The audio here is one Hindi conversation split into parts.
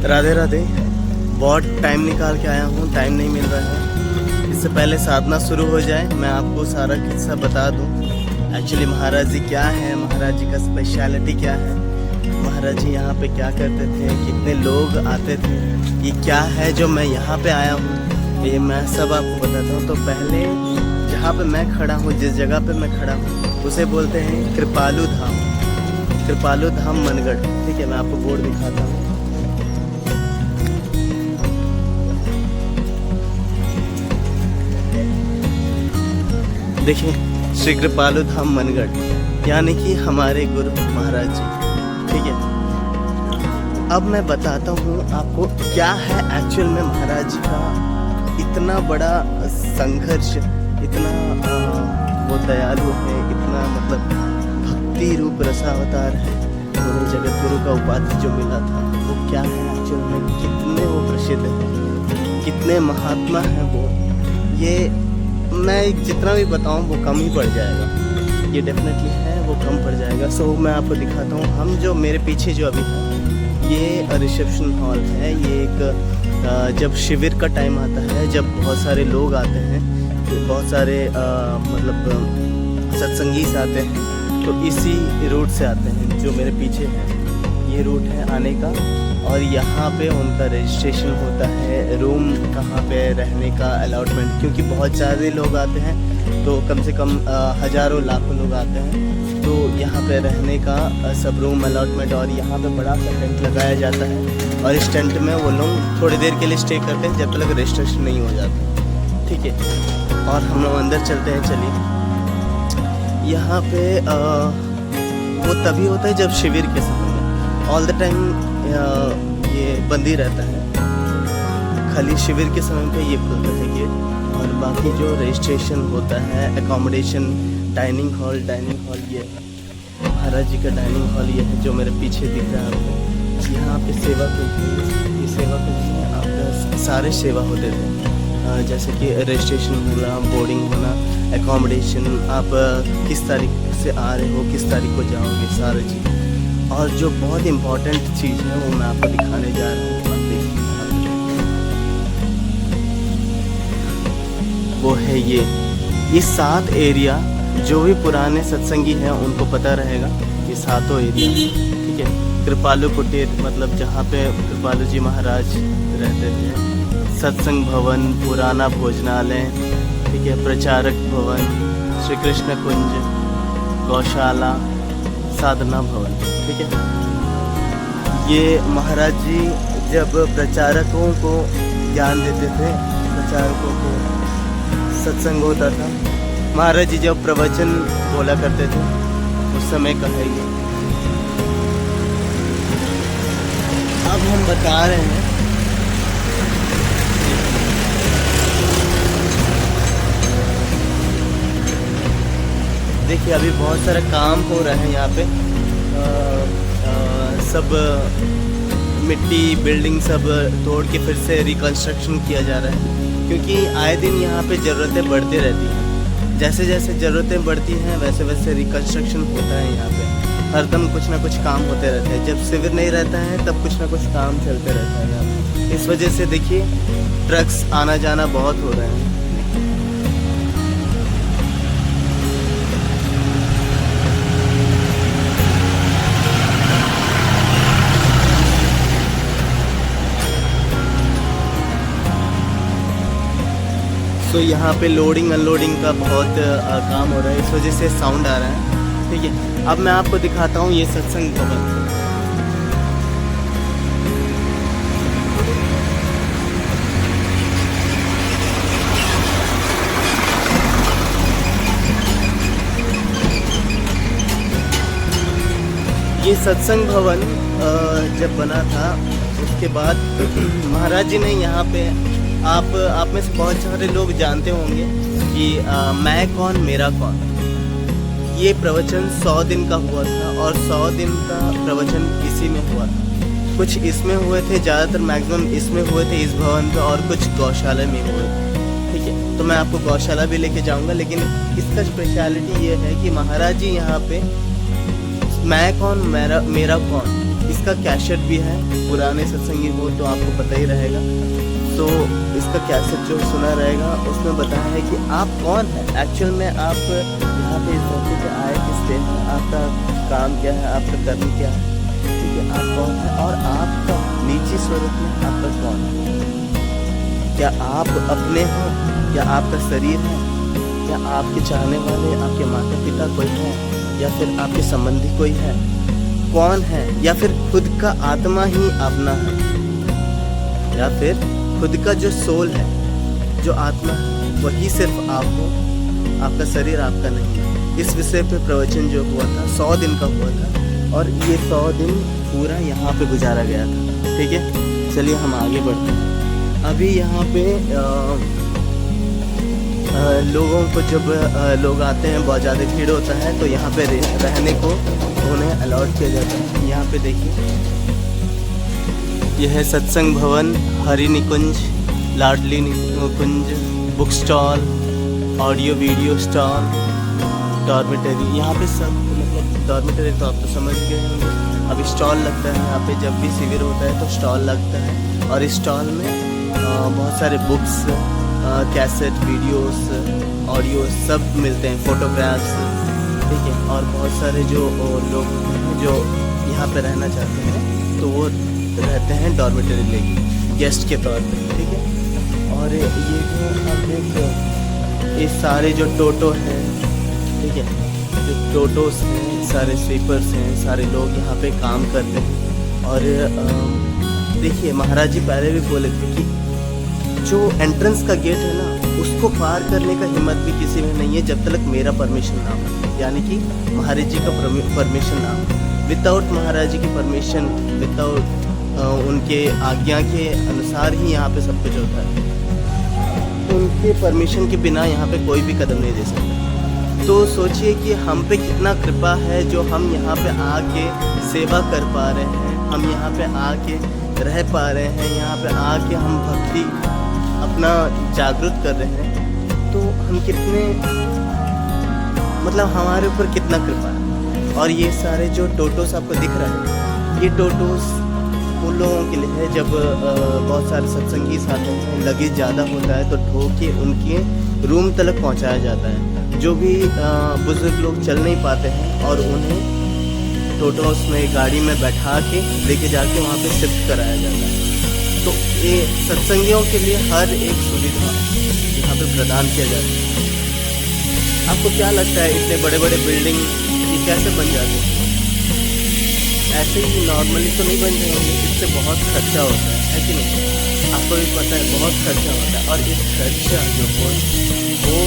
राधे राधे। बहुत टाइम निकाल के आया हूँ, टाइम नहीं मिल रहा है। इससे पहले साधना शुरू हो जाए मैं आपको सारा किस्सा बता दूँ। एक्चुअली महाराज जी क्या है, महाराज जी का स्पेशलिटी क्या है, महाराज जी यहाँ पे क्या करते थे, कितने लोग आते थे, ये क्या है जो मैं यहाँ पे आया हूँ, ये मैं सब आपको बताता हूँ। तो पहले जहाँ पे मैं खड़ा हूँ, जिस जगह पे मैं खड़ा हूँ, उसे बोलते हैं कृपालु धाम, कृपालु धाम मनगढ़। ठीक है, मैं आपको बोर्ड दिखाता हूँ। देखिए, श्री कृपालु धाम मनगढ़, यानी कि हमारे गुरु महाराज जी। ठीक है, अब मैं बताता हूँ आपको क्या है एक्चुअल में महाराज जी का इतना बड़ा संघर्ष, इतना वो दयालु है, इतना मतलब भक्ति रूप रसावतार है। उन्हें जगत गुरु का उपाधि जो मिला था वो क्या है एक्चुअल में, कितने वो प्रसिद्ध है, कितने महात्मा हैं वो। ये मैं जितना भी बताऊं वो कम ही पड़ जाएगा, ये डेफिनेटली है वो कम पड़ जाएगा। सो मैं आपको दिखाता हूँ। हम जो मेरे पीछे जो अभी है ये रिसेप्शन हॉल है। ये एक जब शिविर का टाइम आता है, जब बहुत सारे लोग आते हैं, बहुत सारे मतलब सत्संगी से आते हैं, तो इसी रूट से आते हैं। जो मेरे पीछे है ये रूट है आने का, और यहाँ पे उनका रजिस्ट्रेशन होता है, रूम कहाँ पे रहने का अलॉटमेंट, क्योंकि बहुत ज़्यादा लोग आते हैं, तो कम से कम हज़ारों लाखों लोग आते हैं, तो यहाँ पे रहने का सब रूम अलॉटमेंट। और यहाँ पे बड़ा सा टेंट लगाया जाता है, और इस टेंट में वो लोग थोड़ी देर के लिए स्टे करते हैं जब तक रजिस्ट्रेशन नहीं हो जाता। ठीक है, और हम लोग अंदर चलते हैं। चलिए, यहाँ पे वो तभी होता है जब शिविर के समय में, ऑल द टाइम ये बंद ही रहता है, खाली शिविर के समय पे ये खुलता है गेट। और बाकी जो रजिस्ट्रेशन होता है, एकोमोडेशन, डाइनिंग हॉल ये महाराज जी का डाइनिंग हॉल ये है जो मेरे पीछे दिख रहा है आपको। यहाँ पे सेवा करते हैं, ये सेवा करते हैं, आपका सारे सेवा होते थे, जैसे कि रजिस्ट्रेशन होना, बोर्डिंग होना, एकोमोडेशन, आप किस तारीख से आ रहे हो, किस तारीख को जाओगे, सारे चीज़। और जो बहुत इम्पोर्टेंट चीज़ है वो मैं आपको दिखाने जा रहा हूँ। वो है ये 7 एरिया। जो भी पुराने सत्संगी हैं उनको पता रहेगा, ये 7 एरिया। ठीक है, कृपालु कुटीर मतलब जहाँ पे कृपालु जी महाराज रहते थे, सत्संग भवन, पुराना भोजनालय, ठीक है, प्रचारक भवन, श्री कृष्ण कुंज, गौशाला, साधना भवन। ठीक है, ये महाराज जी जब प्रचारकों को ज्ञान देते थे, प्रचारकों को सत्संग होता था, महाराज जी जब प्रवचन बोला करते थे उस समय का है ये। अब हम बता रहे हैं, देखिए अभी बहुत सारा काम हो रहा है यहाँ पे, सब मिट्टी बिल्डिंग सब तोड़ के फिर से रिकंस्ट्रक्शन किया जा रहा है, क्योंकि आए दिन यहाँ पे ज़रूरतें बढ़ती रहती हैं। जैसे जैसे ज़रूरतें बढ़ती हैं वैसे वैसे रिकंस्ट्रक्शन होता है यहाँ पे, हरदम कुछ ना कुछ काम होते रहते हैं। जब शिविर नहीं रहता है तब कुछ ना कुछ काम चलते रहता है यहाँ पे। इस वजह से देखिए ट्रक्स आना जाना बहुत हो रहे हैं। तो यहाँ पे लोडिंग अनलोडिंग का बहुत काम हो रहा है, इस वजह से साउंड आ रहा है। ठीक है, अब मैं आपको दिखाता हूँ ये सत्संग भवन। ये सत्संग भवन जब बना था उसके बाद महाराज जी ने यहाँ पे, आप में से बहुत सारे लोग जानते होंगे कि मैं कौन मेरा कौन, ये प्रवचन 100 दिन का हुआ था, और 100 दिन का प्रवचन इसी में हुआ था। कुछ इसमें हुए थे, ज़्यादातर मैक्सिमम इसमें हुए थे इस भवन पे, और कुछ गौशाला में हुए थे। ठीक है, तो मैं आपको गौशाला भी लेके जाऊंगा, लेकिन इसका स्पेशलिटी ये है कि महाराज जी यहाँ पे मैं कौन मेरा कौन, इसका कैसेट भी है, पुराने सत्संगी हो तो आपको पता ही रहेगा। तो इसका कैसेट जो सुना रहेगा उसमें बताया है कि आप कौन है एक्चुअल में, आप यहाँ पे इस धरती पे आए किस लिए हैं, आपका काम क्या है, आपका कर्म क्या है, ठीक है, आप कौन है और आपका निजी स्वरूप में आपका कौन है। क्या आप अपने हो या आपका शरीर है, या आपके चाहने वाले आपके माता पिता कोई है, या फिर आपके संबंधी कोई है, कौन है, या फिर खुद का आत्मा ही अपना है, या फिर खुद का जो सोल है, जो आत्मा है, वही सिर्फ आप हो, आपका शरीर आपका नहीं है। इस विषय पे प्रवचन जो हुआ था 100 दिन का हुआ था और ये 100 दिन पूरा यहाँ पे गुजारा गया था। ठीक है, चलिए हम आगे बढ़ते हैं। अभी यहाँ पे लोगों को जब लोग आते हैं, बहुत ज़्यादा भीड़ होता है, तो यहाँ पे रहने को उन्हें अलॉट किया जाता है। यहाँ पे देखिए, यह है Satsang Bhavan, Hari Nikunj, Ladli Nikunj, book stall, audio video stall, dormitory. यहाँ पे सब मतलब डॉर्मेटरी तो आप तो समझ गए होंगे। अब स्टॉल लगता है यहाँ पे, जब भी शिविर होता है तो स्टॉल लगता है और स्टॉल में बहुत सारे बुक्स, कैसेट, वीडियोस, ऑडियो सब मिलते हैं, फोटोग्राफ्स, ठीक है। और बहुत सारे जो लोग हैं जो यहाँ पे रहना चाहते हैं तो वो रहते हैं डॉर्मेटरी लेके गेस्ट के तौर पे, ठीक है। और ये जो आप देख रहे हो, ये सारे जो टोटो हैं, ठीक है, जो टोटोस हैं, सारे स्वीपर्स हैं, सारे लोग यहाँ पे काम करते हैं। और देखिए, महाराज जी पहले भी बोले थे कि जो एंट्रेंस का गेट है ना, उसको पार करने का हिम्मत भी किसी में नहीं है जब तक मेरा परमिशन ना हो, यानी कि महाराज जी का परमिशन ना हो। विदाउट महाराज जी की परमिशन, विदाउट उनके आज्ञा के अनुसार ही यहाँ पे सब कुछ होता है। उनके परमिशन के बिना यहाँ पे कोई भी कदम नहीं दे सकता। तो सोचिए कि हम पे कितना कृपा है जो हम यहाँ पे आके सेवा कर पा रहे हैं, हम यहाँ पे आके रह पा रहे हैं, यहाँ पे आके हम भक्ति अपना जागृत कर रहे हैं। तो हम कितने, मतलब हमारे ऊपर कितना कृपा है। और ये सारे जो टोटोस आपको दिख रहा है, ये टोटोस उन लोगों के लिए है जब बहुत सारे सत्संगी आते हैं, लगेज ज़्यादा होता है तो ठो के उनके रूम तक पहुंचाया जाता है। जो भी बुजुर्ग लोग चल नहीं पाते हैं और उन्हें टोटोस में, गाड़ी में बैठा के लेके जाके वहाँ पे शिफ्ट कराया जाता है। तो ये सत्संगियों के लिए हर एक सुविधा यहाँ पे प्रदान किया जाता है। आपको क्या लगता है इतने बड़े बड़े बिल्डिंग ये कैसे बन जाते हैं? ऐसे ही नॉर्मली तो नहीं बन जाएंगे, इससे बहुत खर्चा होता है कि नहीं? आपको भी पता है बहुत खर्चा होता है। और इस खर्चा जो हो वो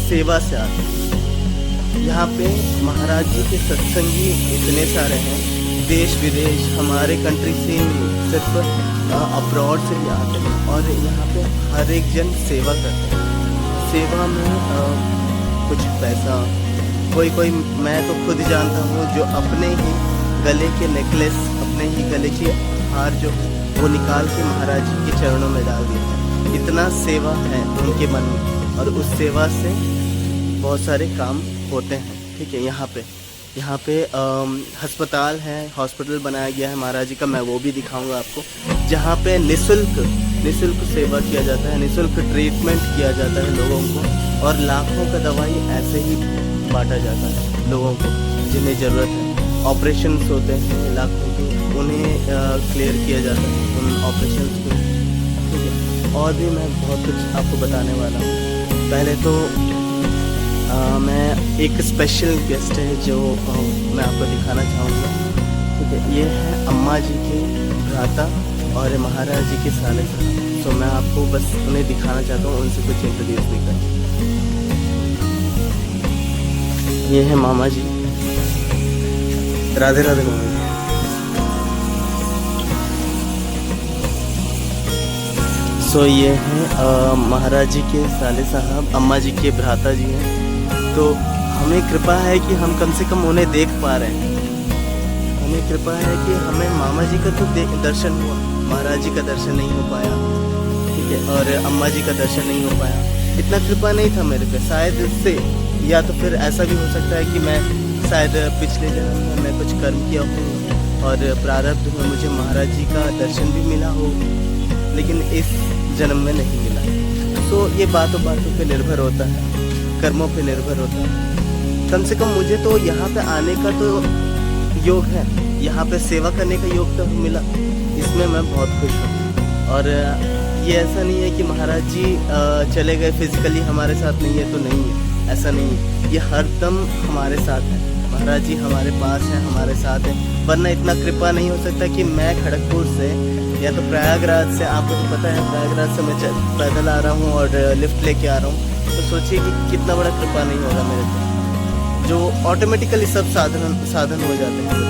सेवा से आता है। यहाँ पे महाराज जी के सत्संगी इतने सारे हैं, देश विदेश, हमारे कंट्री से सिर्फ अब्रॉड से भी आते हैं और यहाँ पे हर एक जन सेवा करते हैं। सेवा में कुछ पैसा, कोई मैं तो खुद जानता हूँ जो अपने ही गले के नेकलेस, अपने ही गले के हार जो वो निकाल के महाराज जी के चरणों में डाल दिया। इतना सेवा है उनके मन में और उस सेवा से बहुत सारे काम होते हैं, ठीक है। यहाँ पे अस्पताल है, हॉस्पिटल बनाया गया है महाराज जी का, मैं वो भी दिखाऊंगा आपको, जहाँ पे निःशुल्क सेवा किया जाता है, निःशुल्क ट्रीटमेंट किया जाता है लोगों को और लाखों का दवाई ऐसे ही बांटा जाता है लोगों को जिन्हें ज़रूरत है। ऑपरेशंस होते हैं लाखों के, उन्हें क्लियर किया जाता है उन ऑपरेशंस को, ठीक है। और भी मैं बहुत कुछ आपको बताने वाला हूँ। पहले तो मैं एक स्पेशल गेस्ट है जो मैं आपको दिखाना चाहूँगा, ठीक है। ये है अम्मा जी के भ्राता और महाराज जी के साले साहब। तो मैं आपको बस उन्हें दिखाना चाहता हूँ, उनसे कुछ इंट्रोड्यूस भी कर। ये है मामा जी, राधे राधे मामा जी। सो ये है महाराज जी के साले साहब, अम्मा जी के भ्राता जी हैं। तो हमें कृपा है कि हम कम से कम उन्हें देख पा रहे हैं। हमें कृपा है कि हमें मामा जी का तो दर्शन हुआ, महाराज जी का दर्शन नहीं हो पाया, ठीक है, और अम्मा जी का दर्शन नहीं हो पाया। इतना कृपा नहीं था मेरे पे शायद इससे, या तो फिर ऐसा भी हो सकता है कि मैं शायद पिछले जन्म में मैं कुछ कर्म किया हूँ और प्रारब्ध में मुझे महाराज जी का दर्शन भी मिला हो, लेकिन इस जन्म में नहीं मिला। तो ये बातों पे निर्भर होता है, कर्मों पे निर्भर होता है। कम से कम मुझे तो यहाँ पे आने का तो योग है, यहाँ पे सेवा करने का योग तो मिला, इसमें मैं बहुत खुश हूँ। और ये ऐसा नहीं है कि महाराज जी चले गए फिजिकली हमारे साथ नहीं है तो नहीं है, ऐसा नहीं है। ये हरदम हमारे साथ है, महाराज जी हमारे पास है, हमारे साथ है। वरना इतना कृपा नहीं हो सकता कि मैं खड़गपुर से या तो प्रयागराज से, आपको तो पता है प्रयागराज से मैं पैदल आ रहा हूँ और लिफ्ट लेके आ रहा हूँ, तो सोचिए कि कितना बड़ा कृपा नहीं होगा मेरे को, जो ऑटोमेटिकली सब साधन हो जाते हैं।